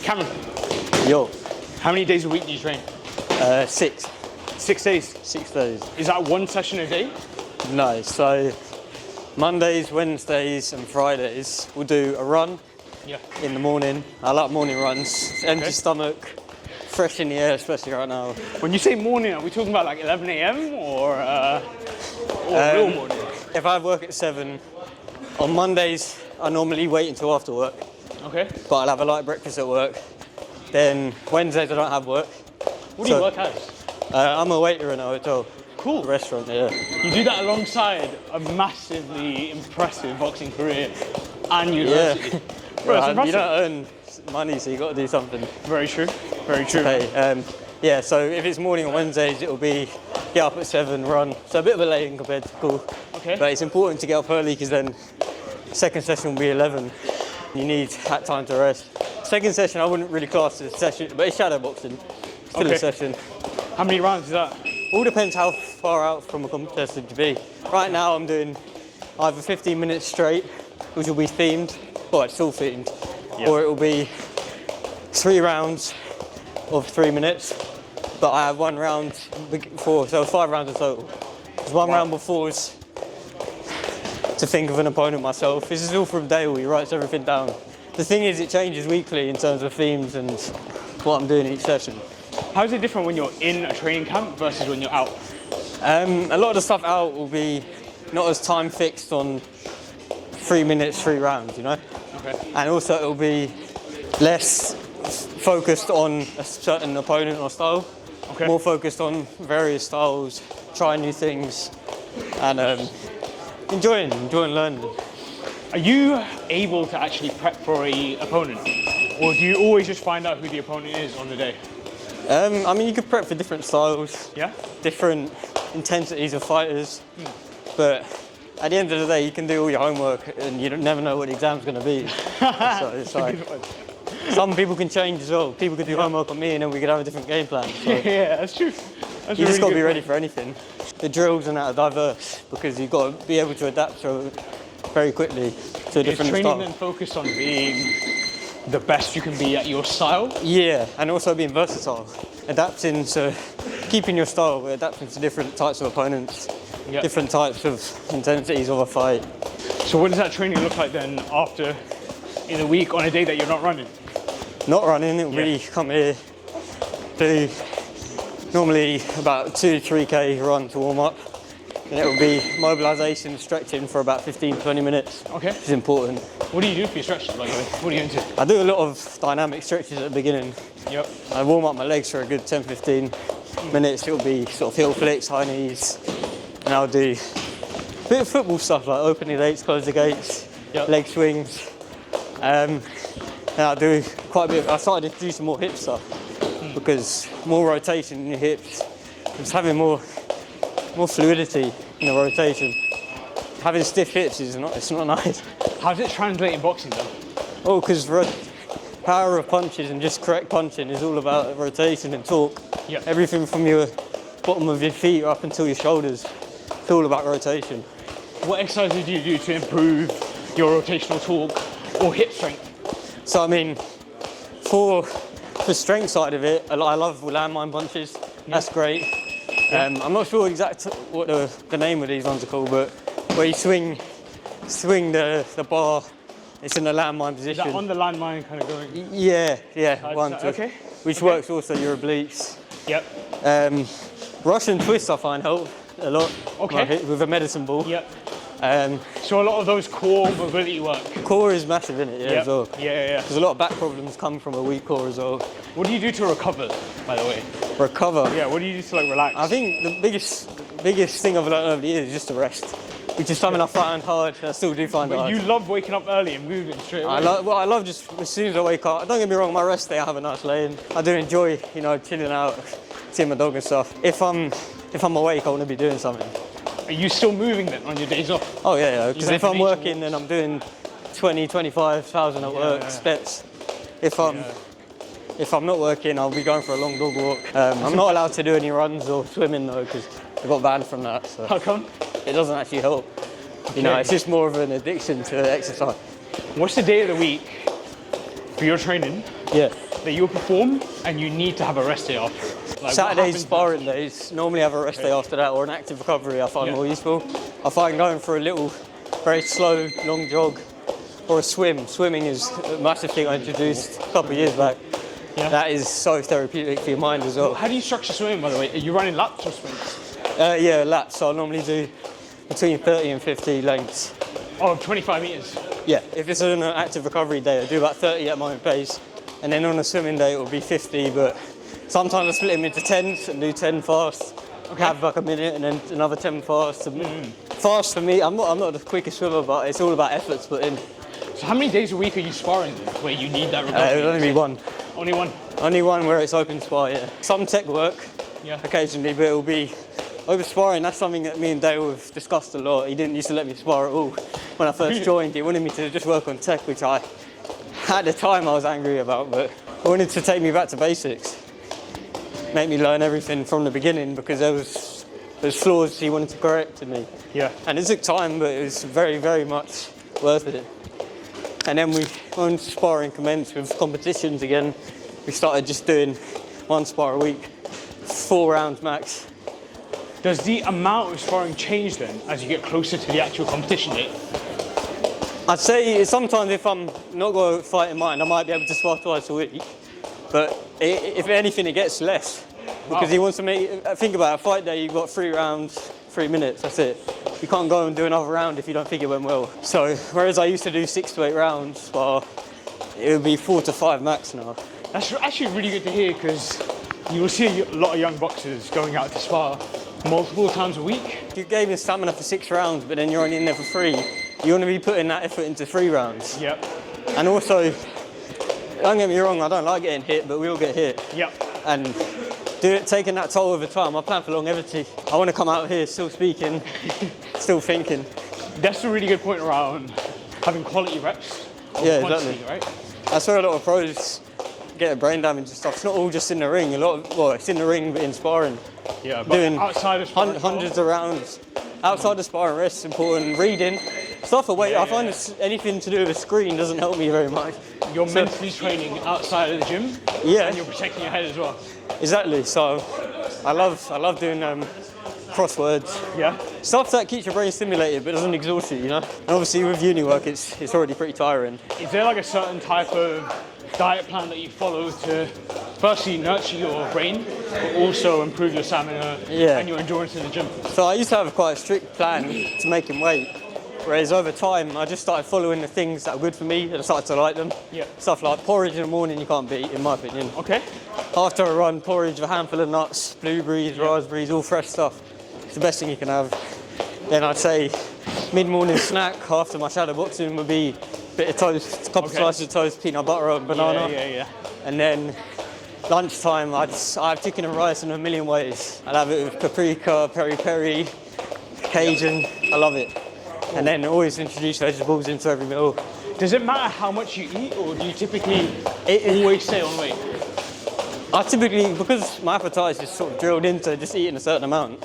Cameron, Yo. how many days a week do you train? 6. 6 days. 6 days. Is that one session a day? No, so Mondays, Wednesdays and Fridays we'll do a run in the morning. I like morning runs. Empty stomach, fresh in the air, especially right now. When you say morning, are we talking about like 11 a.m. or real morning? If I have work at 7, on Mondays I normally wait until after work. Okay. But I'll have a light breakfast at work. Then Wednesdays I don't have work. What do you work as? I'm a waiter in a hotel. Cool. Restaurant, yeah. You do that alongside a massively impressive boxing career and university. Yeah. Bro, it's You don't earn money, so you got to do something. Very true. Very true. Okay. Yeah, so if it's morning on Wednesdays, it'll be get up at 7, run. So a bit of a late compared to school. Okay. But it's important to get up early because then second session will be 11. You need that time to rest. Second session, I wouldn't really class as a session, but it's shadow boxing. Still a session. How many rounds is that? All depends how far out from a contestant you be. Right now I'm doing either 15 minutes straight, which will be themed, well it's all themed, or it will be 3 rounds of 3 minutes, but I have 1 round before, so 5 rounds in total. There's 1 round before is to think of an opponent myself. This is all from Dale, he writes everything down. The thing is it changes weekly in terms of themes and what I'm doing each session. How is it different when you're in a training camp versus when you're out? A lot of the stuff out will be not as time fixed on 3 minutes, 3 rounds, you know? Okay. And also it'll be less focused on a certain opponent or style, more focused on various styles, trying new things, and enjoying learning. Are you able to actually prep for an opponent? Or do you always just find out who the opponent is on the day? I mean, you could prep for different styles, different intensities of fighters, but at the end of the day, you can do all your homework and you never know what the exam's going to be. So it's like, some people can change as well. People could do homework on me and then we could have a different game plan. So yeah, that's true. You just got to be ready for anything. The drills and that are diverse because you've got to be able to adapt very quickly to a different style. Training then focused on being the best you can be at your style? Yeah, and also being versatile. Adapting to, keeping your style, but adapting to different types of opponents, different types of intensities of a fight. So what does that training look like then after, in a week, on a day that you're not running? Not running, it'll really come here, do normally about 2-3k run to warm up. And it'll be mobilisation, stretching for about 15-20 minutes. Okay. Which is important. What do you do for your stretches, by the way? What are you into? I do a lot of dynamic stretches at the beginning. Yep. I warm up my legs for a good 10-15 minutes. It'll be sort of heel flicks, high knees, and I'll do a bit of football stuff like open the gates, close the gates, leg swings. And I'll do quite a bit. I started to do some more hip stuff because more rotation in your hips, just having more fluidity in the rotation. Having stiff hips it's not nice. How does it translate in boxing though? Oh, because power of punches and just correct punching is all about rotation and torque. Yep. Everything from your bottom of your feet up until your shoulders, it's all about rotation. What exercises do you do to improve your rotational torque or hip strength? So I mean, for the strength side of it, I love landmine punches. That's great. I'm not sure exactly what the name of these ones are called, but where you swing the bar, it's in a landmine position. Is that on the landmine kind of going? Yeah, 1, 2. Okay. Which works also your obliques. Yep. Russian twists I find help a lot. Okay. With a medicine ball. Yep. So a lot of those core mobility work. Core is massive in it, as well. Yeah. Because a lot of back problems come from a weak core as well. What do you do to recover, by the way? Recover? Yeah, what do you do to like relax? I think the biggest thing I've learned over the years is just to rest, which is something I find hard, I still do find hard. You love waking up early and moving straight away? I love just, as soon as I wake up, don't get me wrong, my rest day I have a nice lay in. I do enjoy, chilling out, seeing my dog and stuff. If I'm awake, I want to be doing something. Are you still moving then on your days off? Oh yeah, because if I'm working then I'm doing 20,000-25,000 at work, steps. If I'm not working, I'll be going for a long dog walk. I'm not allowed to do any runs or swimming though, because I got banned from that. So how come? It doesn't actually help. It's just more of an addiction to exercise. What's the day of the week for your training Yeah. that you'll perform and you need to have a rest day after? Like, what Saturdays, happens sparring days, normally have a rest day after that, or an active recovery I find Yeah. more useful. I find going for a little, very slow, long jog, or a swim. Swimming is a massive thing I introduced a couple of years back. Yeah. That is so therapeutic for your mind as well. How do you structure swimming, by the way? Are you running laps or sprints? Yeah, laps. So I normally do between 30 and 50 lengths. Oh, 25 meters. Yeah, if it's an active recovery day, I do about 30 at my own pace. And then on a swimming day, it will be 50, but sometimes I split them into 10s and do 10 fast. Have like a minute and then another 10 fast. Fast for me, I'm not the quickest swimmer, but it's all about efforts put in. So how many days a week are you sparring where you need that recovery? It'll only be one. Only one? Only one where it's open spar, yeah. Some tech work occasionally, but it'll be over sparring. That's something that me and Dale have discussed a lot. He didn't used to let me spar at all when I first joined. He wanted me to just work on tech, which at the time I was angry about, but I wanted to take me back to basics. Make me learn everything from the beginning because there's flaws he wanted to correct in me. Yeah. And it took time, but it was very, very much worth it. And then when sparring commenced with competitions again, we started just doing one spar a week, 4 rounds max. Does the amount of sparring change then as you get closer to the actual competition date? I'd say sometimes if I'm not going to fight in mind, I might be able to spar twice a week. But if anything, it gets less. Because he wants to think about a fight day, you've got 3 rounds, 3 minutes, that's it. You can't go and do another round if you don't think it went well. So, whereas I used to do 6 to 8 rounds, well, it would be 4 to 5 max now. That's actually really good to hear because you will see a lot of young boxers going out to spar multiple times a week. If you gave me stamina for 6 rounds, but then you're only in there for 3, you want to be putting that effort into 3 rounds. Yep. And also, don't get me wrong, I don't like getting hit, but we all get hit. Yep. And taking that toll over time, I plan for longevity. I want to come out here still speaking, still thinking. That's a really good point around having quality reps. Yeah, Quantity, exactly. right? That's where a lot of pros get a brain damage and stuff. It's not all just in the ring. It's in the ring, but in sparring. Yeah, but doing outside of sparring, hundreds of rounds. Outside the sparring, rest is important. Reading stuff away. I find anything to do with a screen doesn't help me very much. You're mentally training outside of the gym. Yeah. And you're protecting your head as well. Exactly. So I love doing crosswords. Yeah. Stuff that keeps your brain stimulated but doesn't exhaust you, you know? And obviously with uni work it's already pretty tiring. Is there like a certain type of diet plan that you follow to firstly nurture your brain, but also improve your stamina and your endurance in the gym? So I used to have quite a strict plan to making weight. Whereas over time, I just started following the things that are good for me and I started to like them. Yeah. Stuff like porridge in the morning you can't beat, in my opinion. Okay. After a run, porridge with a handful of nuts, blueberries, raspberries, all fresh stuff. It's the best thing you can have. Then I'd say mid-morning snack after my shadow boxing would be a bit of toast, a couple of slices of toast, peanut butter and banana. Yeah. And then lunchtime, I have chicken and rice in a million ways. I'd have it with paprika, peri-peri, Cajun. I love it. And then always introduce vegetables into every meal. Does it matter how much you eat, or do you typically always stay on weight? I typically, because my appetite is sort of drilled into just eating a certain amount,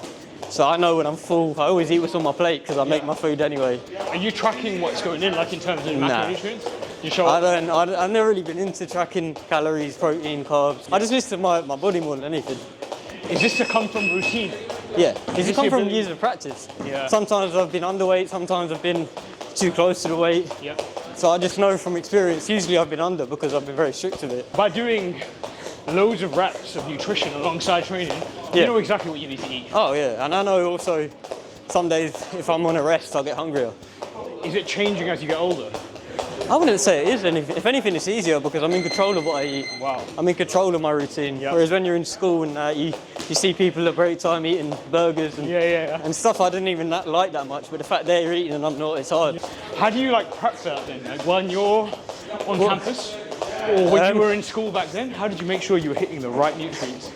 so I know when I'm full, I always eat what's on my plate because I make my food anyway. Are you tracking what's going in, like in terms of macronutrients? You show I've never really been into tracking calories, protein, carbs. I just listen to my body more than anything. Is this to come from routine? Yeah, it's come from years of practice. Yeah. Sometimes I've been underweight, sometimes I've been too close to the weight. Yeah. So I just know from experience, usually I've been under because I've been very strict with it. By doing loads of reps of nutrition alongside training, you know exactly what you need to eat. Oh yeah, and I know also some days if I'm on a rest, I'll get hungrier. Is it changing as you get older? I wouldn't say it is. If anything, it's easier because I'm in control of what I eat. Wow. I'm in control of my routine. Yep. Whereas when you're in school and you see people at break time eating burgers and stuff I didn't even like that much, but the fact they're eating and I'm not, it's hard. How do you prep for that then? Like when you're on campus or when you were in school back then, how did you make sure you were hitting the right nutrients?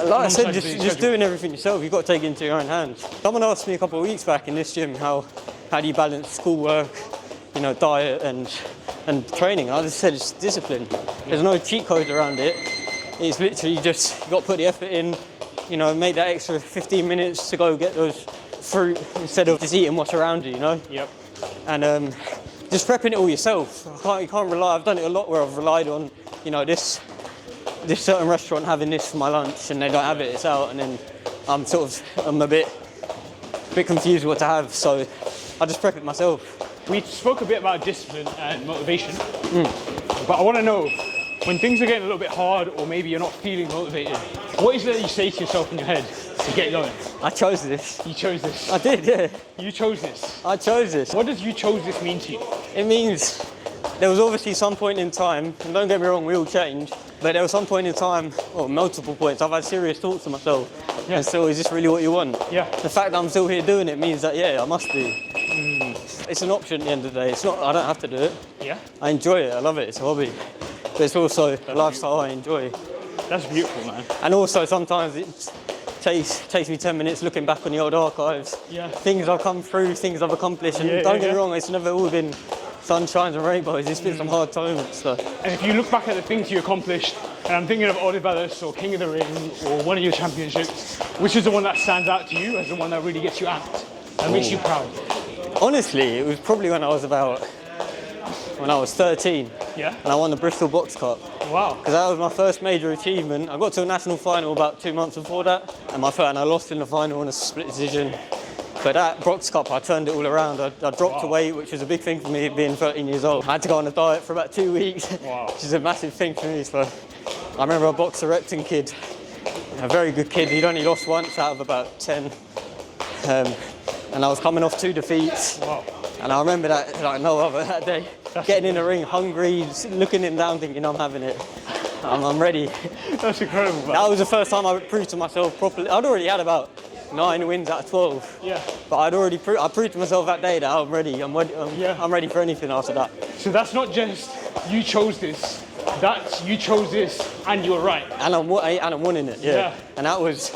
Like I said, just doing everything yourself. You've got to take it into your own hands. Someone asked me a couple of weeks back in this gym how do you balance schoolwork, diet and training. I just said it's discipline. There's no cheat code around it. It's literally just you've got to put the effort in, make that extra 15 minutes to go get those fruit instead of just eating what's around you, Yep. And just prepping it all yourself. You can't rely. I've done it a lot where I've relied on you know, this certain restaurant having this for my lunch and they don't have it, it's out, and then I'm a bit confused what to have, so I just prep it myself. We spoke a bit about discipline and motivation, but I want to know, when things are getting a little bit hard or maybe you're not feeling motivated, what is it that you say to yourself in your head to get going? I chose this. You chose this? I did, yeah. You chose this? I chose this. What does you chose this mean to you? It means there was obviously some point in time, and don't get me wrong, we all change, but there was some point in time, or multiple points, I've had serious thoughts to myself. Yeah. And so, is this really what you want? Yeah. The fact that I'm still here doing it means that, yeah, I must be. It's an option at the end of the day. It's not, I don't have to do it. Yeah. I enjoy it, I love it, it's a hobby. But it's also a lifestyle I enjoy. That's beautiful, man. And also sometimes it takes me 10 minutes looking back on the old archives. Yeah. Things I've come through, things I've accomplished, and don't get me wrong, it's never all been sunshines and rainbows, it's been some hard times. So. And if you look back at the things you accomplished, and I'm thinking of Olympus or King of the Ring or one of your championships, which is the one that stands out to you as the one that really gets you amped and makes you proud? Honestly, it was probably when I was 13. Yeah. And I won the Bristol Box Cup. Wow. Because that was my first major achievement. I got to a national final about 2 months before that, and I lost in the final in a split decision. But that Box Cup, I turned it all around. I dropped a weight, which was a big thing for me being 13 years old. I had to go on a diet for about 2 weeks, which is a massive thing for me. So I remember a boxer Repton kid, a very good kid. He'd only lost once out of about 10. And I was coming off 2 defeats. Wow. And I remember that like no other that day. Getting in the ring hungry, looking him down, thinking I'm having it. I'm ready. That's incredible, man. That was the first time I proved to myself properly. I'd already had about 9 wins out of 12. Yeah. But I proved to myself that day that I'm ready. I'm ready for anything after that. So that's not just you chose this. That's you chose this and you were right. And I'm winning it. Yeah. And that was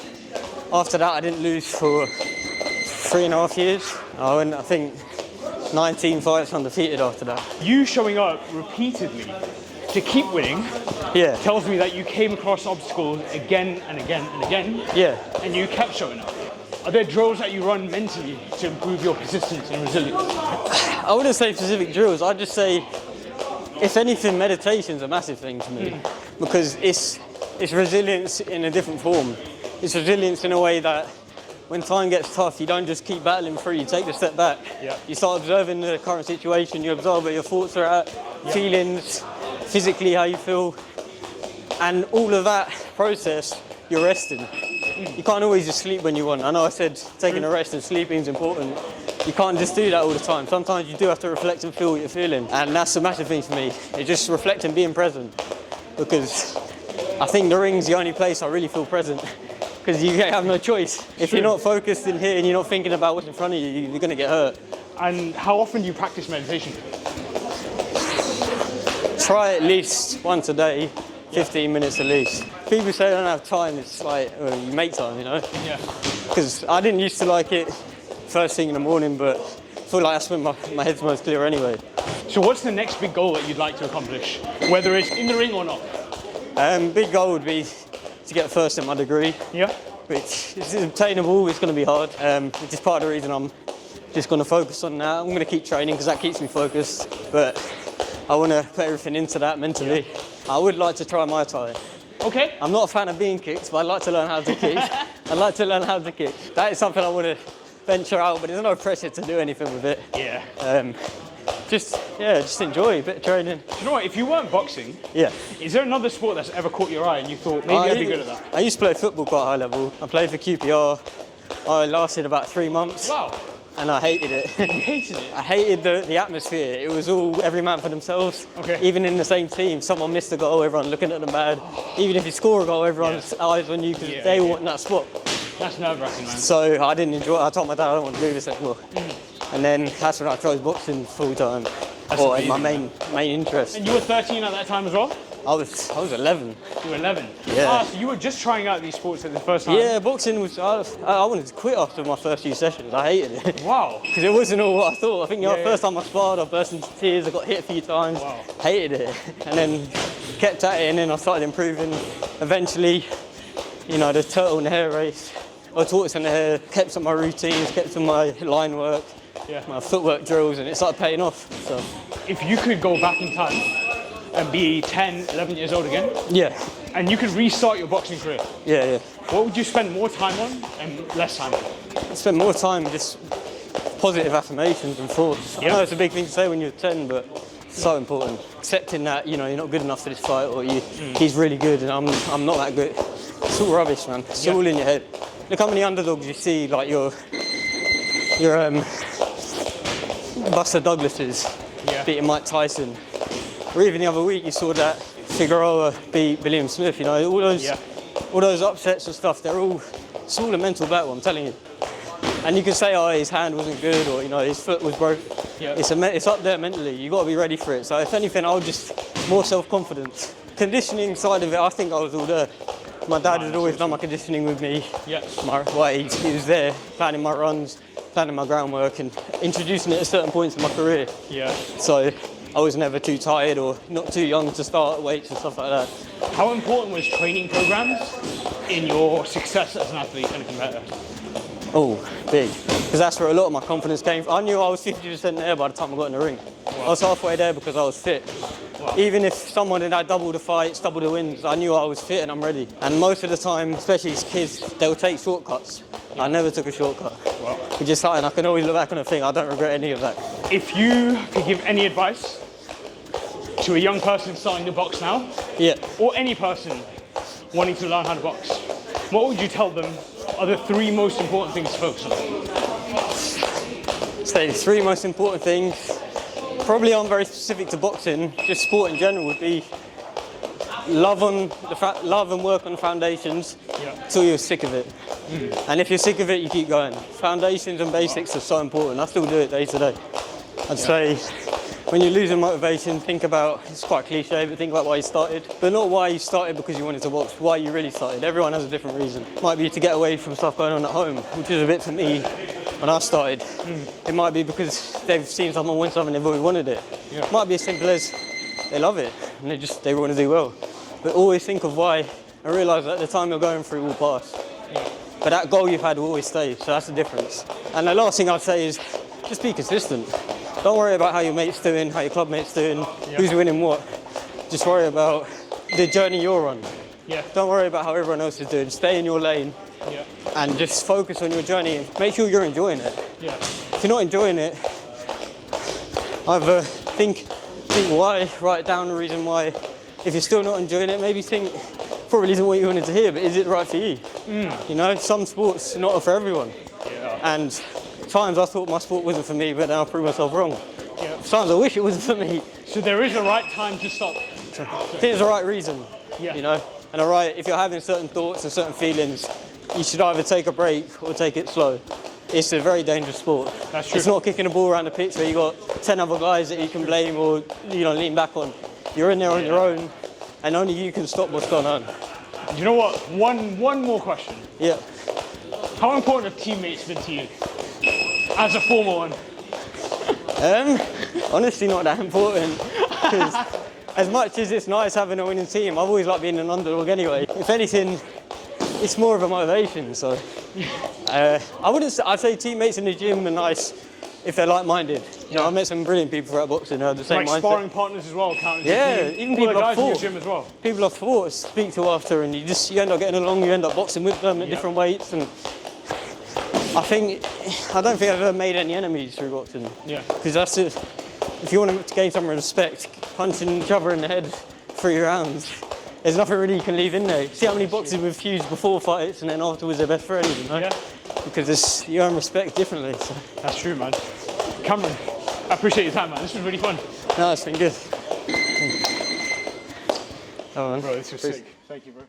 after that I didn't lose for 3.5 years. I went, I think, 19 fights undefeated after that. You showing up repeatedly to keep winning tells me that you came across obstacles again and again and again. Yeah. And you kept showing up. Are there drills that you run mentally to improve your persistence and resilience? I wouldn't say specific drills. I'd just say, if anything, meditation's a massive thing to me. Because it's resilience in a different form. It's resilience in a way that when time gets tough, you don't just keep battling through, you take a step back. Yeah. You start observing the current situation, you observe where your thoughts are at, feelings, physically how you feel. And all of that process, you're resting. You can't always just sleep when you want. I know I said taking a rest and sleeping is important. You can't just do that all the time. Sometimes you do have to reflect and feel what you're feeling. And that's a massive thing for me. It's just reflecting, being present. Because I think the ring's the only place I really feel present. Because you have no choice. If you're not focused in here and you're not thinking about what's in front of you, you're going to get hurt. And how often do you practice meditation? Try at least once a day, 15 minutes at least. People say they don't have time, it's like, you make time, you know? Yeah. Because I didn't used to like it first thing in the morning, but I feel like that's when my head's most clear anyway. So what's the next big goal that you'd like to accomplish, whether it's in the ring or not? Big goal would be to get first in my degree. Yeah. Which is obtainable, it's going to be hard. Which is part of the reason I'm just going to focus on that. I'm going to keep training because that keeps me focused. But I want to put everything into that mentally. Yeah. I would like to try Muay Thai. Okay. I'm not a fan of being kicked, but I'd like to learn how to kick. I'd like to learn how to kick. That is something I want to venture out, but there's no pressure to do anything with it. Yeah. Just enjoy a bit of training. Do you know what, if you weren't boxing, is there another sport that's ever caught your eye and you thought, maybe I'd be good at that? I used to play football quite high level. I played for QPR. I lasted about 3 months. Wow. And I hated it. You hated it? I hated the atmosphere. It was all every man for themselves. Okay. Even in the same team, someone missed a goal, everyone looking at them bad. Even if you score a goal, everyone's eyes on you because they want that spot. That's nerve-wracking, man. So I didn't enjoy it. I told my dad I don't want to do this anymore. And then that's when I chose boxing full time. Or my main interest. And you were 13 at that time as well? I was 11. You were 11? Yeah. So you were just trying out these sports at the first time? Yeah, boxing was, I wanted to quit after my first few sessions. I hated it. Wow. Because it wasn't all what I thought. I think the first time I sparred, I burst into tears, I got hit a few times. Wow. Hated it. And then kept at it, and then I started improving. Eventually, the turtle and the hair race, or tortoise and the hare, kept up my routines, kept up my line work, my footwork drills, and it started paying off. So, if you could go back in time and be 10, 11 years old again, Yeah, and you could restart your boxing career, yeah. what would you spend more time on and less time on? I spend more time just positive affirmations and thoughts. Yeah. I know it's a big thing to say when you're 10, but it's so important. Accepting that, you know, you're not good enough for this fight, or he's really good and I'm not that good. It's all rubbish, man. It's all in your head. Look how many underdogs you see, like your Buster Douglases beating Mike Tyson. Or even the other week you saw that Figueroa beat William Smith, you know, all those upsets and stuff, it's all a mental battle, I'm telling you. And you can say, oh, his hand wasn't good, or, you know, his foot was broke. Yeah. It's up there mentally. You've got to be ready for it. So if anything, I would just more self-confidence. Conditioning side of it, I think I was all there. My dad had always done my conditioning with me. Yeah. He was there, planning my runs, planning my groundwork, and introducing it at certain points in my career. Yeah. So I was never too tired or not too young to start weights and stuff like that. How important was training programs in your success as an athlete and a competitor? Oh, big. Because that's where a lot of my confidence came from. I knew I was 50% there by the time I got in the ring. Wow. I was halfway there because I was fit. Wow. Even if someone had had double the fights, double the wins, I knew I was fit and I'm ready. And most of the time, especially as kids, they'll take shortcuts. I never took a shortcut. Wow. And I can always look back on and think, I don't regret any of that. If you could give any advice to a young person starting to box now, or any person wanting to learn how to box, what would you tell them are the 3 most important things to focus on? So the 3 most important things, probably aren't very specific to boxing, just sport in general, would be love and work on the foundations till you're sick of it. And if you're sick of it, you keep going. Foundations and basics are so important. I still do it day to day. I'd say when you're losing motivation, think about, it's quite cliche, but think about why you started. But not why you started because you wanted to box, why you really started. Everyone has a different reason. Might be to get away from stuff going on at home, which is a bit for me when I started. It might be because they've seen someone win something, they've always wanted it. It might be as simple as they love it and they want to do well. But always think of why and realise that the time you're going through will pass. But that goal you've had will always stay, so that's the difference. And the last thing I'd say is just be consistent. Don't worry about how your mate's doing, how your club mate's doing, who's winning what. Just worry about the journey you're on. Don't worry about how everyone else is doing. Stay in your lane and just focus on your journey and make sure you're enjoying it. If you're not enjoying it, either think why, write down the reason why. If you're still not enjoying it, maybe think, probably isn't what you wanted to hear, but is it right for you? You know, some sports are not for everyone. And times I thought my sport wasn't for me, but then I proved myself wrong. Sometimes I wish it wasn't for me. So there is a right time to stop. There's a right reason, you know. And if you're having certain thoughts and certain feelings, you should either take a break or take it slow. It's a very dangerous sport. That's true. It's not kicking a ball around the pitch where you got 10 other guys that you can blame or lean back on. You're in there on your own, and only you can stop what's going on. You know what? One more question. Yeah. How important have teammates been to you as a former one? Honestly, not that important. Because as much as it's nice having a winning team, I've always liked being an underdog anyway. If anything, it's more of a motivation. So I'd say teammates in the gym are nice if they're like-minded. You know, I've met some brilliant people throughout boxing who have the same mindset. Like sparring partners as well, count as yeah, even people I've fought. Gym as well. People I've fought speak to after, and you end up getting along. You end up boxing with them at different weights, and I don't think I've ever made any enemies through boxing. Because that's it. If you want to gain some respect, punching each other in the head 3 rounds, there's nothing really you can leave in there. See how many boxers we've fused before fights, and then afterwards they're best friends, you know? Because you earn respect differently. So. That's true, man. Cameron, I appreciate your time, man. This was really fun. No, it's been good. Bro, this was sick. Thank you, bro.